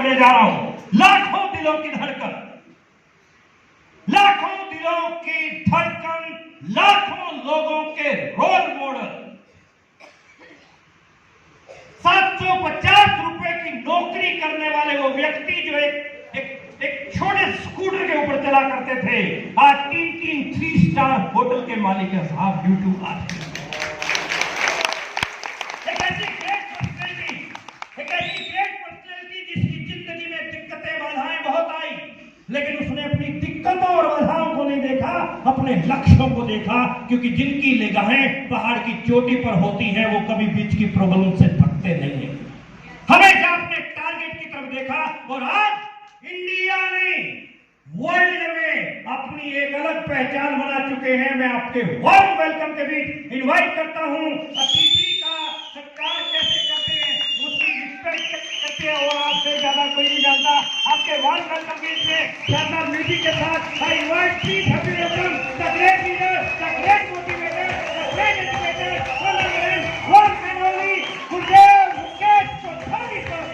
करने जा रहा हूं। लाखों दिलों की धड़कन, लाखों दिलों की धड़कन, लाखों लोगों के रोल मॉडल, 750 रुपए की नौकरी करने वाले वो व्यक्ति जो एक छोटे स्कूटर के ऊपर चला करते थे, आज 3-3 3 स्टार होटल के मालिक हैं साहब, यूट्यूब आज। एक ऐसी ग्रेट पर्सनैलिटी जिसकी जिंदगी में दिक्कतें बाधाएं बहुत आई, लेकिन उसने अपनी दिक्कतों और बाधाओं को नहीं देखा, अपने लक्ष्यों को देखा, क्योंकि जिनकी निगाहें पहाड़ की चोटी पर होती हैं वो कभी बीच की प्रॉब्लम से थकते नहीं है, हमेशा अपने टारगेट की तरफ देखा। और आज इंडिया ने वर्ल्ड में अपनी एक अलग पहचान बना चुके हैं। मैं आपके वार्म वेलकम के बीच इनवाइट करता हूं। अतिथि का सत्कार कैसे करते हैं, उसकी रिस्पेक्ट करते हैं, और आपसे ज्यादा कोई नहीं जानता। आपके वार्म वेलकम के बीच में शानदार म्यूजिक के साथ I invite please happy welcome the great leader, the great motivator, the great educator, one and only Gurudev Mukesh Kothari sir.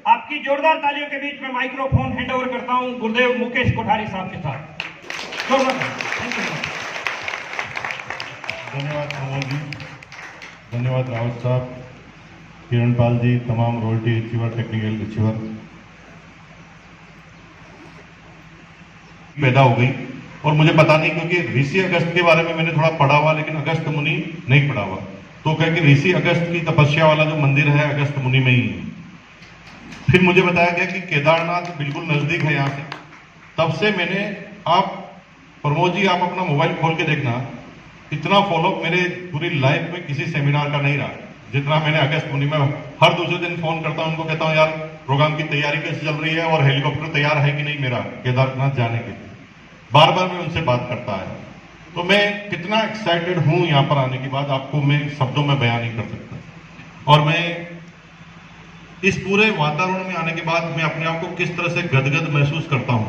आपकी जोरदार तालियों के बीच में माइक्रोफोन हैंड ओवर करता हूं गुरुदेव मुकेश कोठारी साहब के साथ। धन्यवाद कमल जी, धन्यवाद रावत साहब, किरण पाल जी, तमाम रॉयल्टी अचीवर, टेक्निकल अचीवर। पैदा हो गई और मुझे पता नहीं, क्योंकि ऋषि अगस्त के बारे में मैंने थोड़ा पढ़ा हुआ, लेकिन अगस्त मुनि नहीं पढ़ा हुआ। तो कह कि ऋषि अगस्त की तपस्या वाला जो मंदिर है अगस्त मुनि में ही है। फिर मुझे बताया गया कि केदारनाथ बिल्कुल नजदीक है यहाँ से। तब से मैंने, आप प्रमोद जी आप अपना मोबाइल खोल के देखना, इतना फॉलोअप मेरे पूरी लाइफ में किसी सेमिनार का नहीं रहा जितना मैंने अगस्त मुनि में। हर दूसरे दिन फोन करता हूं उनको, कहता हूं यार प्रोग्राम की तैयारी कैसे चल रही है और हेलीकॉप्टर तैयार है कि नहीं मेरा केदारनाथ जाने के लिए। बार बार मैं उनसे बात करता है। तो मैं कितना एक्साइटेड हूं यहाँ पर आने के बाद, आपको मैं शब्दों में बयान नहीं कर सकता। और मैं इस पूरे वातावरण में आने के बाद मैं अपने आप को किस तरह से गदगद महसूस करता हूं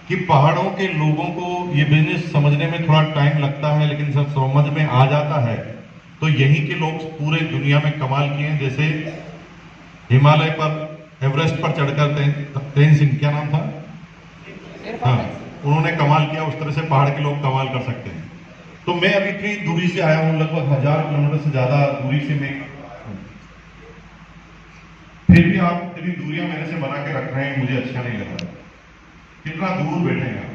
कि पहाड़ों के लोगों को ये बिजनेस समझने में थोड़ा टाइम लगता है, लेकिन जब समझ में आ जाता है तो यहीं के लोग पूरे दुनिया में कमाल किए हैं। जैसे हिमालय पर एवरेस्ट पर चढ़कर तेन सिंह, क्या नाम था, हाँ, उन्होंने कमाल किया। उस तरह से पहाड़ के लोग कमाल कर सकते हैं। तो मैं अभी इतनी दूरी से आया हूं, लगभग 1000 किलोमीटर से ज्यादा दूरी से मैं, फिर भी आप इतनी दूरियां मेरे से बना के रख रहे हैं, मुझे अच्छा नहीं लग रहा। कितना दूर बैठे हैं आप,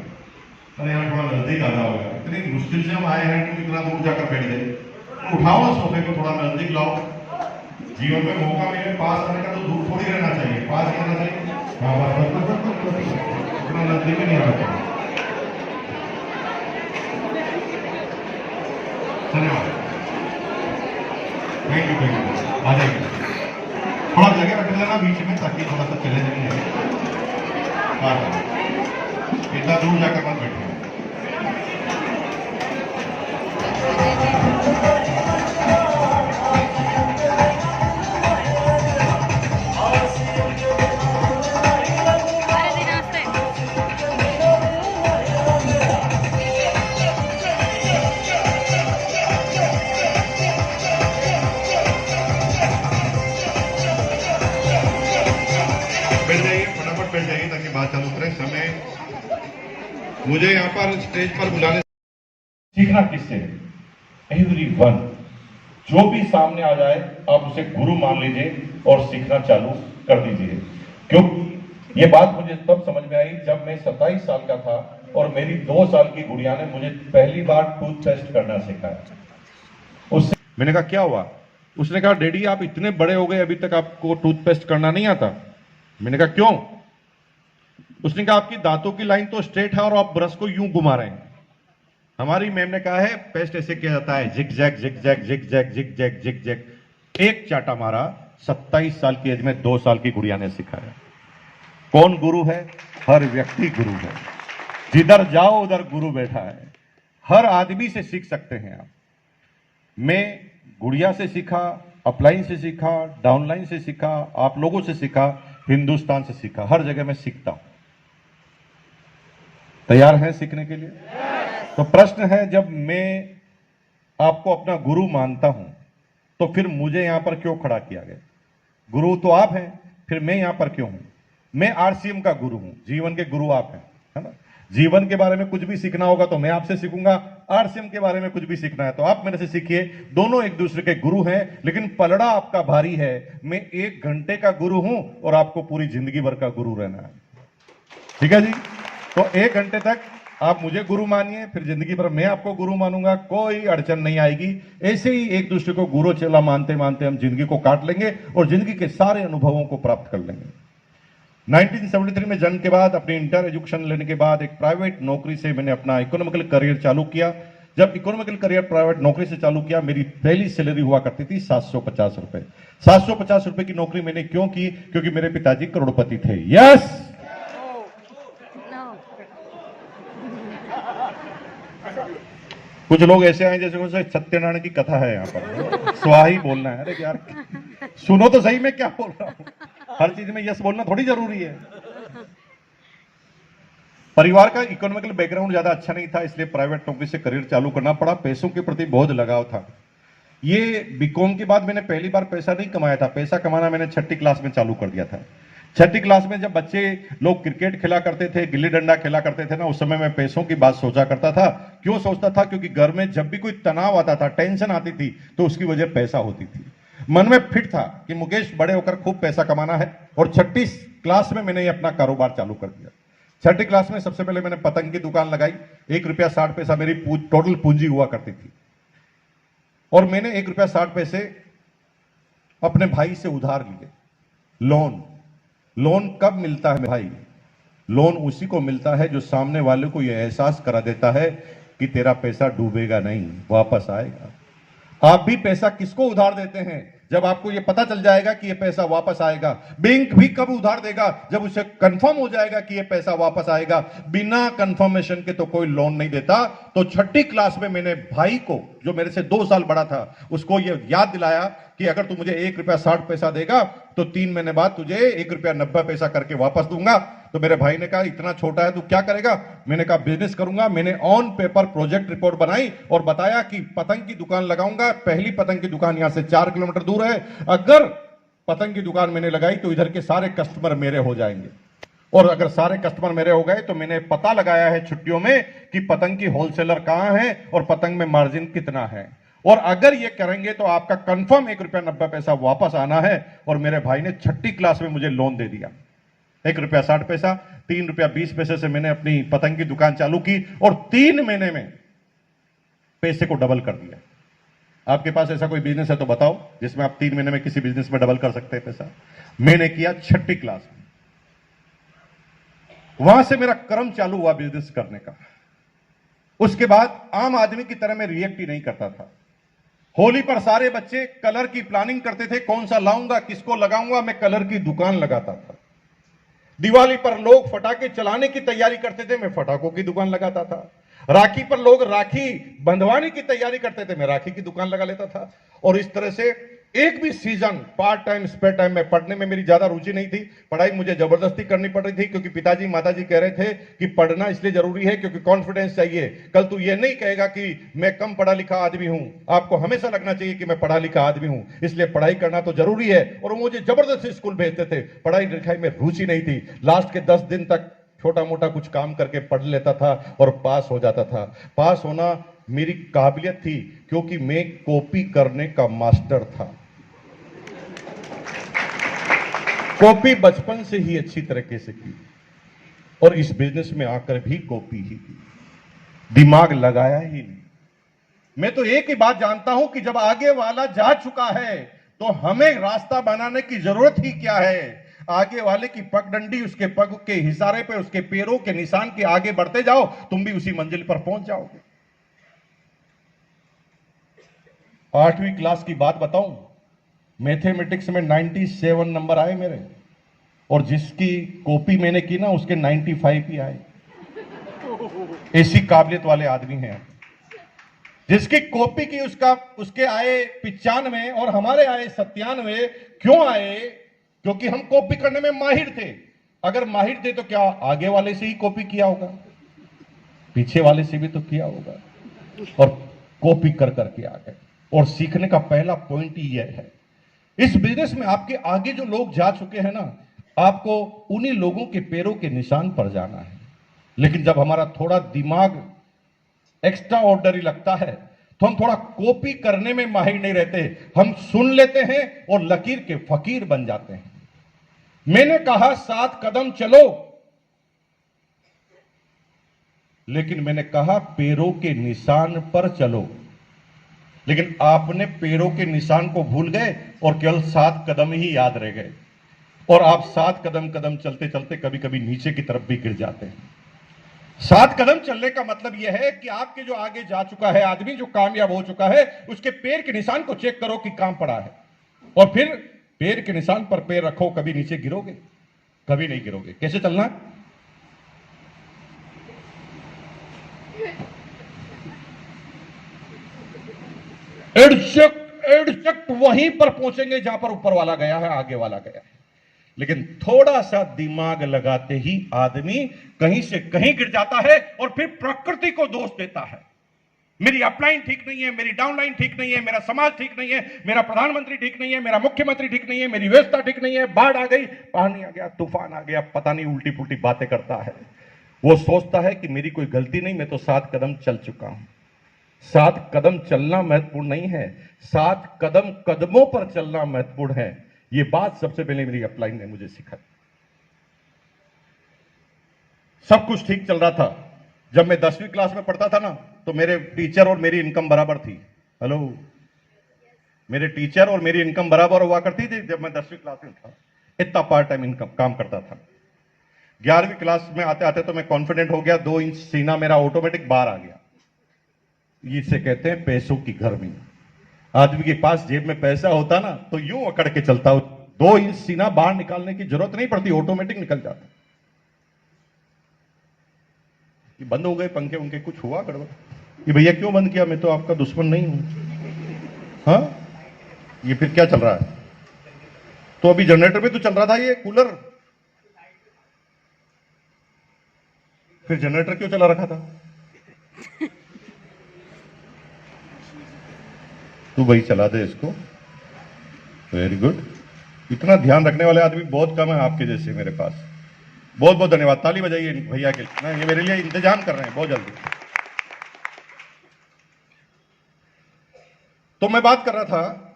अरे यहाँ थोड़ा नजदीक आ जाओगे। इतनी मुश्किल से हम आए हैं, तुम इतना दूर जाकर बैठ गए। उठाओ सोफे को, थोड़ा नजदीक लाओ। जीवन में मौका मिले पास आने का तो दूर थोड़ी रहना चाहिए, पास रहना चाहिए। हाँ बस इतना नजदीक ही नहीं आना चाहिए। धन्यवाद, थैंक यू। आ जाइए, थोड़ा जगह रख लेना बीच में ताकि थोड़ा सा चले जाएंगे। बात है, इतना दूर जाकर मत बैठो। बैठ जाइए, फटाफट बैठ जाइए ताकि बात चालू करें। समय मुझे यहाँ पर स्टेज पर बुलाने सीखना किससे है? एवरीवन, जो भी सामने आ जाए आप उसे गुरु मान लीजिए और सीखना चालू कर दीजिए। क्योंकि ये बात मुझे तब समझ में आई जब मैं 27 साल का था और मेरी 2 साल की गुड़िया ने मुझे पहली बार टूथपेस्ट करना सिखाया। उससे मैंने कहा क्या हुआ? उसने कहा डैडी आप इतने बड़े हो गए अभी तक आपको टूथपेस्ट करना नहीं आता। मैंने कहा क्यों? उसने कहा आपकी दांतों की लाइन तो स्ट्रेट है और आप ब्रश को यूं घुमा रहे हैं। हमारी मैम ने कहा है पेस्ट ऐसे किया जाता है, zig zag zig zag zig zag zig zag zig zag. एक चाटा मारा, 27 साल की एज में 2 साल की गुड़िया ने सिखाया। कौन गुरु है? हर व्यक्ति गुरु है। जिधर जाओ उधर गुरु बैठा है। हर आदमी से सीख सकते हैं आप। मैं गुड़िया से सीखा, अपलाइन से सीखा, डाउनलाइन से सीखा, आप लोगों से सीखा, हिंदुस्तान से सीखा, हर जगह मैं सीखता हूं। तैयार हैं सीखने के लिए? तो प्रश्न है, जब मैं आपको अपना गुरु मानता हूं तो फिर मुझे यहां पर क्यों खड़ा किया गया? गुरु तो आप हैं, फिर मैं यहां पर क्यों हूं? मैं आरसीएम का गुरु हूं, जीवन के गुरु आप हैं, है ना? जीवन के बारे में कुछ भी सीखना होगा तो मैं आपसे सीखूंगा, आरसीएम के बारे में कुछ भी सीखना है तो आप मेरे से सीखिए। दोनों एक दूसरे के गुरु हैं, लेकिन पलड़ा आपका भारी है। मैं 1 घंटे का गुरु हूं और आपको पूरी जिंदगी भर का गुरु रहना है। ठीक है जी? तो 1 घंटे तक आप मुझे गुरु मानिए, फिर जिंदगी भर मैं आपको गुरु मानूंगा, कोई अड़चन नहीं आएगी। ऐसे ही एक दूसरे को गुरु चेला मानते मानते हम जिंदगी को काट लेंगे और जिंदगी के सारे अनुभवों को प्राप्त कर लेंगे। 1973 में जन्म के बाद अपनी इंटर एजुकेशन लेने के बाद एक प्राइवेट नौकरी से मैंने अपना इकोनॉमिकल करियर चालू किया। जब इकोनॉमिकल करियर प्राइवेट नौकरी से चालू किया, मेरी पहली सैलरी हुआ करती थी 750 रुपए। 750 रुपए की नौकरी मैंने क्यों की? क्योंकि मेरे पिताजी करोड़पति थे। यस, कुछ लोग ऐसे आए जैसे कोई सत्यनारायण की कथा है यहाँ पर, स्वाही बोलना है। अरे यार सुनो तो सही, मैं क्या बोल रहा हूं। हर चीज में यस बोलना थोड़ी जरूरी है। परिवार का इकोनॉमिकल बैकग्राउंड ज्यादा अच्छा नहीं था, इसलिए प्राइवेट नौकरी से करियर चालू करना पड़ा। पैसों के प्रति बहुत लगाव था। ये बीकॉम के बाद मैंने पहली बार पैसा नहीं कमाया था। पैसा कमाना मैंने 6ठी क्लास में चालू कर दिया था। 6ठी क्लास में जब बच्चे लोग क्रिकेट खेला करते थे, गिल्ली डंडा खेला करते थे ना, उस समय मैं पैसों की बात सोचा करता था। क्यों सोचता था? क्योंकि घर में जब भी कोई तनाव आता था, टेंशन आती थी, तो उसकी वजह पैसा होती थी। मन में फिट था कि मुकेश बड़े होकर खूब पैसा कमाना है, और 6ठी क्लास में मैंने अपना कारोबार चालू कर दिया। 6ठी क्लास में सबसे पहले मैंने पतंग की दुकान लगाई। 1 रुपया 60 पैसा मेरी टोटल पूंजी हुआ करती थी, और मैंने 1 रुपया 60 पैसे अपने भाई से उधार लिए। लोन कब मिलता है भाई? लोन उसी को मिलता है जो सामने वाले को यह एहसास करा देता है कि तेरा पैसा डूबेगा नहीं, वापस आएगा। आप भी पैसा किसको उधार देते हैं? जब आपको यह पता चल जाएगा कि यह पैसा वापस आएगा। बैंक भी कब उधार देगा? जब उसे कंफर्म हो जाएगा कि यह पैसा वापस आएगा। बिना कंफर्मेशन के तो कोई लोन नहीं देता। तो 6ठी क्लास में मैंने भाई को, जो मेरे से 2 साल बड़ा था, उसको यह याद दिलाया कि अगर तू मुझे 1 रुपया 60 पैसा देगा तो 3 महीने बाद तुझे 1 रुपया 90 पैसा करके वापस दूंगा। तो मेरे भाई ने कहा इतना छोटा है तू क्या करेगा? मैंने कहा बिजनेस करूंगा। मैंने ऑन पेपर प्रोजेक्ट रिपोर्ट बनाई और बताया कि पतंग की दुकान लगाऊंगा। पहली पतंग की दुकान यहां से 4 किलोमीटर दूर है। अगर पतंग की दुकान मैंने लगाई तो इधर के सारे कस्टमर मेरे हो जाएंगे, और अगर सारे कस्टमर मेरे हो गए तो मैंने पता लगाया है छुट्टियों में कि पतंग की होलसेलर कहां है और पतंग में मार्जिन कितना है। और अगर ये करेंगे तो आपका कंफर्म 1 रुपया 90 पैसा वापस आना है। और मेरे भाई ने 6ठी क्लास में मुझे लोन दे दिया, 1 रुपया 60 पैसा। 3 रुपया 20 पैसे से मैंने अपनी पतंग की दुकान चालू की और 3 महीने में पैसे को डबल कर दिया। आपके पास ऐसा कोई बिजनेस है तो बताओ जिसमें आप 3 महीने में किसी बिजनेस में डबल कर सकते हैं पैसा। मैंने किया 6ठी क्लास में। वहां से मेरा क्रम चालू हुआ बिजनेस करने का। उसके बाद आम आदमी की तरह मैं रिएक्ट ही नहीं करता था। होली पर सारे बच्चे कलर की प्लानिंग करते थे, कौन सा लाऊंगा, किसको लगाऊंगा। मैं कलर की दुकान लगाता था। दिवाली पर लोग फटाके चलाने की तैयारी करते थे, मैं फटाकों की दुकान लगाता था। राखी पर लोग राखी बंधवाने की तैयारी करते थे, मैं राखी की दुकान लगा लेता था। और इस तरह से एक भी season part time spare time में, पढ़ने में मेरी ज्यादा रुचि नहीं थी, पढ़ाई मुझे जबरदस्ती करनी पड़ रही थी, क्योंकि पिताजी माताजी कह रहे थे कि पढ़ना इसलिए जरूरी है क्योंकि कॉन्फिडेंस चाहिए, कल तू ये नहीं कहेगा कि मैं कम पढ़ा लिखा आदमी हूं, आपको हमेशा लगना चाहिए कि मैं पढ़ा लिखा आदमी हूं, इसलिए पढ़ाई करना तो जरूरी है। और वो मुझे जबरदस्ती स्कूल भेजते थे, पढ़ाई लिखाई में रुचि नहीं थी। लास्ट के 10 दिन तक छोटा मोटा कुछ काम करके पढ़ लेता था और पास हो जाता था। पास होना मेरी काबिलियत थी, क्योंकि मैं कॉपी करने का मास्टर था। कॉपी बचपन से ही अच्छी तरीके से की, और इस बिजनेस में आकर भी कॉपी ही की, दिमाग लगाया ही नहीं। मैं तो एक ही बात जानता हूं कि जब आगे वाला जा चुका है तो हमें रास्ता बनाने की जरूरत ही क्या है। आगे वाले की पगडंडी, उसके पग के इशारे पे, उसके पैरों के निशान के आगे बढ़ते जाओ, तुम भी उसी मंजिल पर पहुंच जाओगे। 8वीं क्लास की बात बताऊं, मैथमेटिक्स में 97 नंबर आए मेरे, और जिसकी कॉपी मैंने की ना उसके 95 ही आए। ऐसी काबिलियत वाले आदमी हैं। जिसकी कॉपी की उसके आए 95 और हमारे आए 97। क्यों आए? क्योंकि हम कॉपी करने में माहिर थे। अगर माहिर थे तो क्या आगे वाले से ही कॉपी किया होगा? पीछे वाले से भी तो किया होगा, और कॉपी कर करके आ गए। और सीखने का पहला पॉइंट ही यह है, इस बिजनेस में आपके आगे जो लोग जा चुके हैं ना, आपको उन्हीं लोगों के पैरों के निशान पर जाना है। लेकिन जब हमारा थोड़ा दिमाग एक्स्ट्रा ऑर्डनरी लगता है तो हम थोड़ा कॉपी करने में माहिर नहीं रहते, हम सुन लेते हैं और लकीर के फकीर बन जाते हैं। मैंने कहा 7 कदम चलो, लेकिन मैंने कहा पैरों के निशान पर चलो। लेकिन आपने पैरों के निशान को भूल गए और केवल 7 कदम ही याद रह गए, और आप 7 कदम चलते चलते कभी कभी नीचे की तरफ भी गिर जाते हैं। 7 कदम चलने का मतलब यह है कि आपके जो आगे जा चुका है आदमी, जो कामयाब हो चुका है, उसके पैर के निशान को चेक करो कि काम पड़ा है, और फिर पैर के निशान पर पैर रखो। कभी नीचे गिरोगे? कभी नहीं गिरोगे। कैसे चलना? एडजस्ट वहीं पर पहुंचेंगे जहां पर ऊपर वाला गया है, आगे वाला गया है। लेकिन थोड़ा सा दिमाग लगाते ही आदमी कहीं से कहीं गिर जाता है और फिर प्रकृति को दोष देता है। मेरी अपलाइन ठीक नहीं है, मेरी डाउनलाइन ठीक नहीं है, मेरा समाज ठीक नहीं है, मेरा प्रधानमंत्री ठीक नहीं है, मेरा मुख्यमंत्री ठीक नहीं है, मेरी व्यवस्था ठीक नहीं है, बाढ़ आ गई, पानी आ गया, तूफान आ गया, पता नहीं उल्टी पुल्टी बातें करता है। वो सोचता है कि मेरी कोई गलती नहीं, मैं तो 7 कदम चल चुका हूं। 7 कदम चलना महत्वपूर्ण नहीं है, 7 कदमों पर चलना महत्वपूर्ण है। ये बात सबसे पहले मेरी अपलाइन ने मुझे सिखाई। सब कुछ ठीक चल रहा था। जब मैं 10वीं क्लास में पढ़ता था ना, तो मेरे टीचर और मेरी इनकम बराबर थी। हेलो, मेरे टीचर और मेरी इनकम बराबर हुआ करती थी जब मैं 10वीं क्लास में था। इतना पार्ट टाइम इनकम काम करता था। 11वीं क्लास में आते आते तो मैं कॉन्फिडेंट हो गया, 2 इंच सीना मेरा ऑटोमेटिक बाहर आ गया। इसे कहते हैं पैसों की गर्मी। आदमी के पास जेब में पैसा होता ना तो यूं अकड़ के चलता हो, 2 इंच सीना बाहर निकालने की जरूरत नहीं पड़ती, ऑटोमेटिक निकल जाता। ये बंद हो गए पंखे उनके, कुछ हुआ गड़बड़? ये भैया क्यों बंद किया? मैं तो आपका दुश्मन नहीं हूं। हाँ, ये फिर क्या चल रहा है? तो अभी जनरेटर पे तो चल रहा था ये कूलर, फिर जनरेटर क्यों चला रखा था? तू भाई चला दे इसको। Very good. इतना ध्यान रखने वाले आदमी बहुत कम है आपके जैसे मेरे पास। बहुत बहुत धन्यवाद, ताली बजाइए भैया के लिए। ये मेरे लिए इंतजाम कर रहे हैं बहुत जल्दी। तो मैं बात कर रहा था,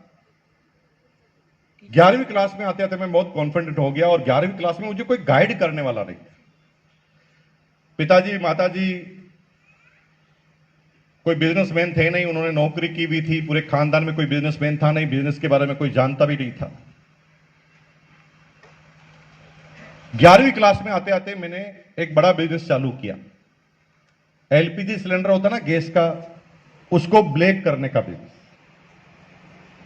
11वीं क्लास में आते आते मैं बहुत कॉन्फिडेंट हो गया, और 11वीं क्लास में मुझे कोई गाइड करने वाला नहीं। पिताजी माताजी कोई बिजनेसमैन थे नहीं, उन्होंने नौकरी की भी थी, पूरे खानदान में कोई बिजनेसमैन था नहीं, बिजनेस के बारे में कोई जानता भी नहीं था। 11वीं क्लास में आते आते मैंने एक बड़ा बिजनेस चालू किया। एलपीजी सिलेंडर होता ना गैस का, उसको ब्लैक करने का बिजनेस।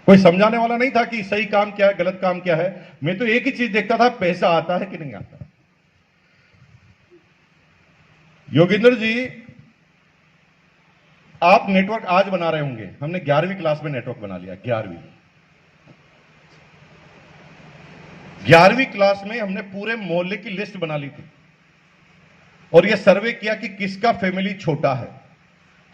कोई समझाने वाला नहीं था कि सही काम क्या है, गलत काम क्या है। मैं तो एक ही चीज देखता था, पैसा आता है कि नहीं आता। योगेंद्र जी, आप नेटवर्क आज बना रहे होंगे, हमने 11वीं क्लास में नेटवर्क बना लिया। 11वीं क्लास में हमने पूरे मोहल्ले की लिस्ट बना ली थी और यह सर्वे किया कि किसका फैमिली छोटा है,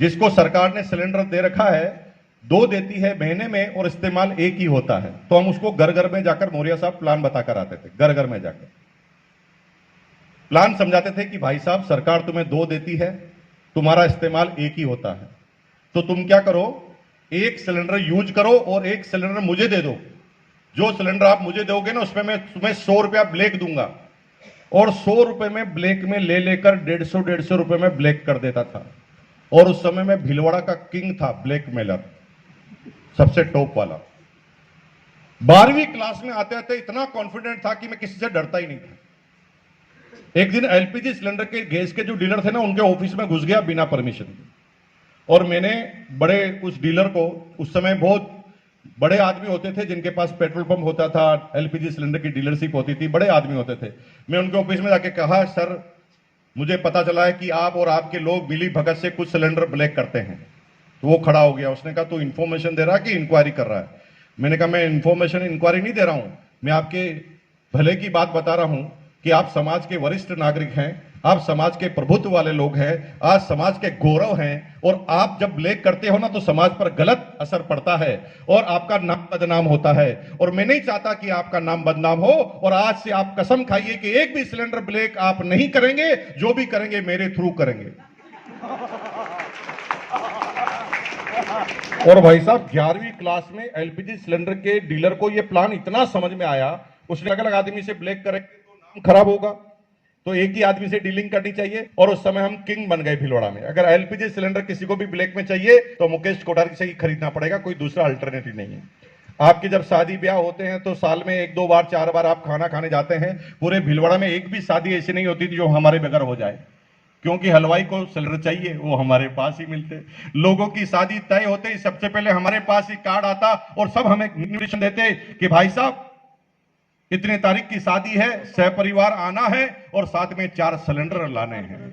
जिसको सरकार ने सिलेंडर दे रखा है, 2 देती है महीने में और इस्तेमाल 1 ही होता है। तो हम उसको घर घर में जाकर मौर्य साहब प्लान बताकर आते थे, घर घर में जाकर प्लान समझाते थे कि भाई साहब सरकार तुम्हें 2 देती है, तुम्हारा इस्तेमाल 1 ही होता है, तो तुम क्या करो, 1 सिलेंडर यूज करो और 1 सिलेंडर मुझे दे दो। जो सिलेंडर आप मुझे दोगे ना उसमें मैं तुम्हें 100 रुपया ब्लैक दूंगा। और 100 रुपए में ब्लैक में ले लेकर 150 रुपए में ब्लैक कर देता था। और उस समय में भिलवाड़ा का किंग था ब्लैक मेलर, सबसे टॉप वाला। 12वीं क्लास में आते आते इतना कॉन्फिडेंट था कि मैं किसी से डरता ही नहीं था। एक दिन एलपीजी सिलेंडर के गैस के जो डीलर थे ना, उनके ऑफिस में घुस गया बिना परमिशन के, और मैंने बड़े उस डीलर को, उस समय बहुत बड़े आदमी होते थे जिनके पास पेट्रोल पंप होता था, एलपीजी सिलेंडर की डीलरशिप होती थी, बड़े आदमी होते थे। मैं उनके ऑफिस में जाके कहा, सर मुझे पता चला है कि आप और आपके लोग मिली भगत से कुछ सिलेंडर ब्लैक करते हैं। तो वो खड़ा हो गया, उसने कहा तू इंफॉर्मेशन दे रहा है कि इंक्वायरी कर रहा है? मैंने कहा मैं इंफॉर्मेशन इंक्वायरी नहीं दे रहा हूं, मैं आपके भले की बात बता रहा हूं कि आप समाज के वरिष्ठ नागरिक हैं, आप समाज के प्रभुत्व वाले लोग हैं, आज समाज के गौरव हैं, और आप जब ब्लैक करते हो ना तो समाज पर गलत असर पड़ता है और आपका नाम बदनाम होता है, और मैं नहीं चाहता कि आपका नाम बदनाम हो। और आज से आप कसम खाइए कि 1 भी सिलेंडर ब्लैक आप नहीं करेंगे, जो भी करेंगे मेरे थ्रू करेंगे। और भाई साहब 11वीं क्लास में एलपीजी सिलेंडर के डीलर को यह प्लान इतना समझ में आया, उसने अलग अलग आदमी से ब्लैक करेंगे तो नाम खराब होगा, तो एक ही आदमी से डीलिंग करनी चाहिए। और उस समय हम किंग बन गए भिलवाड़ा में। अगर एलपीजी सिलेंडर किसी को भी ब्लैक में चाहिए तो मुकेश कोठारी से ही खरीदना पड़ेगा, कोई दूसरा अल्टरनेटिव नहीं है। आपकी जब शादी ब्याह होते हैं तो साल में 1-2 बार 4 बार आप खाना खाने जाते हैं। पूरे भिलवाड़ा में एक भी शादी ऐसी नहीं होती थी जो हमारे बगैर हो जाए, क्योंकि हलवाई को सिलेंडर चाहिए, वो हमारे पास ही मिलते। लोगों की शादी तय होते ही सबसे पहले हमारे पास ही कार्ड आता और सब हमें इन्विटेशन देते कि भाई साहब इतने तारीख की शादी है, सहपरिवार आना है और साथ में 4 सिलेंडर लाने हैं।